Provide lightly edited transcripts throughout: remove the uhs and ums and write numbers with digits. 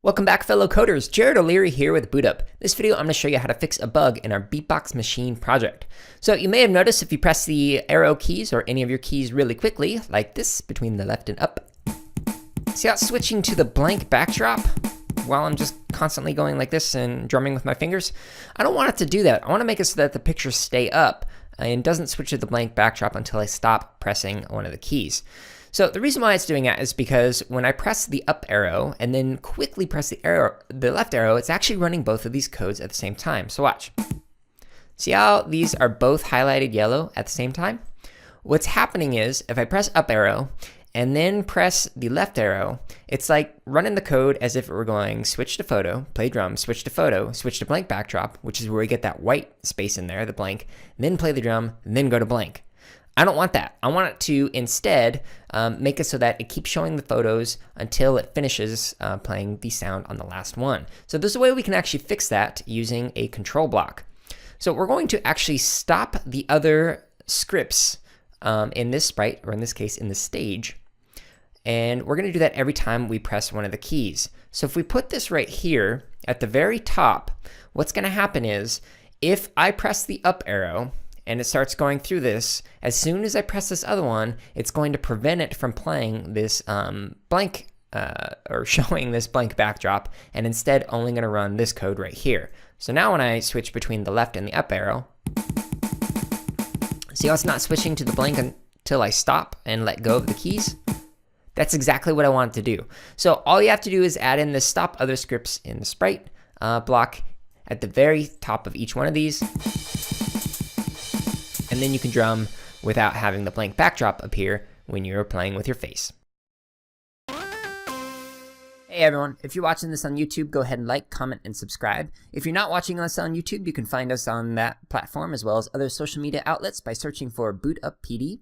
Welcome back, fellow coders. Jared O'Leary here with BootUp. This video, I'm going to show you how to fix a bug in our Beatbox Machine project. So you may have noticed if you press the arrow keys or any of your keys really quickly, like this, between the left and up, see how it's switching to the blank backdrop while I'm just constantly going like this and drumming with my fingers? I don't want it to do that. I want to make it so that the pictures stay up and doesn't switch to the blank backdrop until I stop pressing one of the keys. So the reason why it's doing that is because when I press the up arrow and then quickly press the left arrow, it's actually running both of these codes at the same time. So watch. See how these are both highlighted yellow at the same time? What's happening is if I press up arrow and then press the left arrow, it's like running the code as if it were going switch to photo, play drum, switch to photo, switch to blank backdrop, which is where we get that white space in there, the blank, then play the drum, and then go to blank. I don't want that. I want it to instead make it so that it keeps showing the photos until it finishes playing the sound on the last one. So there's a way we can actually fix that using a control block. So we're going to actually stop the other scripts in this sprite, or in this case in the stage, and we're going to do that every time we press one of the keys. So if we put this right here at the very top, what's going to happen is if I press the up arrow and it starts going through this, as soon as I press this other one, it's going to prevent it from playing this blank, or showing this blank backdrop, and instead only gonna run this code right here. So now when I switch between the left and the up arrow, see how it's not switching to the blank until I stop and let go of the keys? That's exactly what I want it to do. So all you have to do is add in the stop other scripts in the sprite block at the very top of each one of these, and then you can drum without having the blank backdrop appear when you're playing with your face. Hey everyone, if you're watching this on YouTube, go ahead and like, comment, and subscribe. If you're not watching us on YouTube, you can find us on that platform as well as other social media outlets by searching for BootUp PD.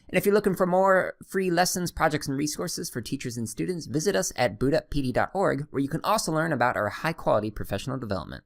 And if you're looking for more free lessons, projects, and resources for teachers and students, visit us at bootuppd.org, where you can also learn about our high-quality professional development.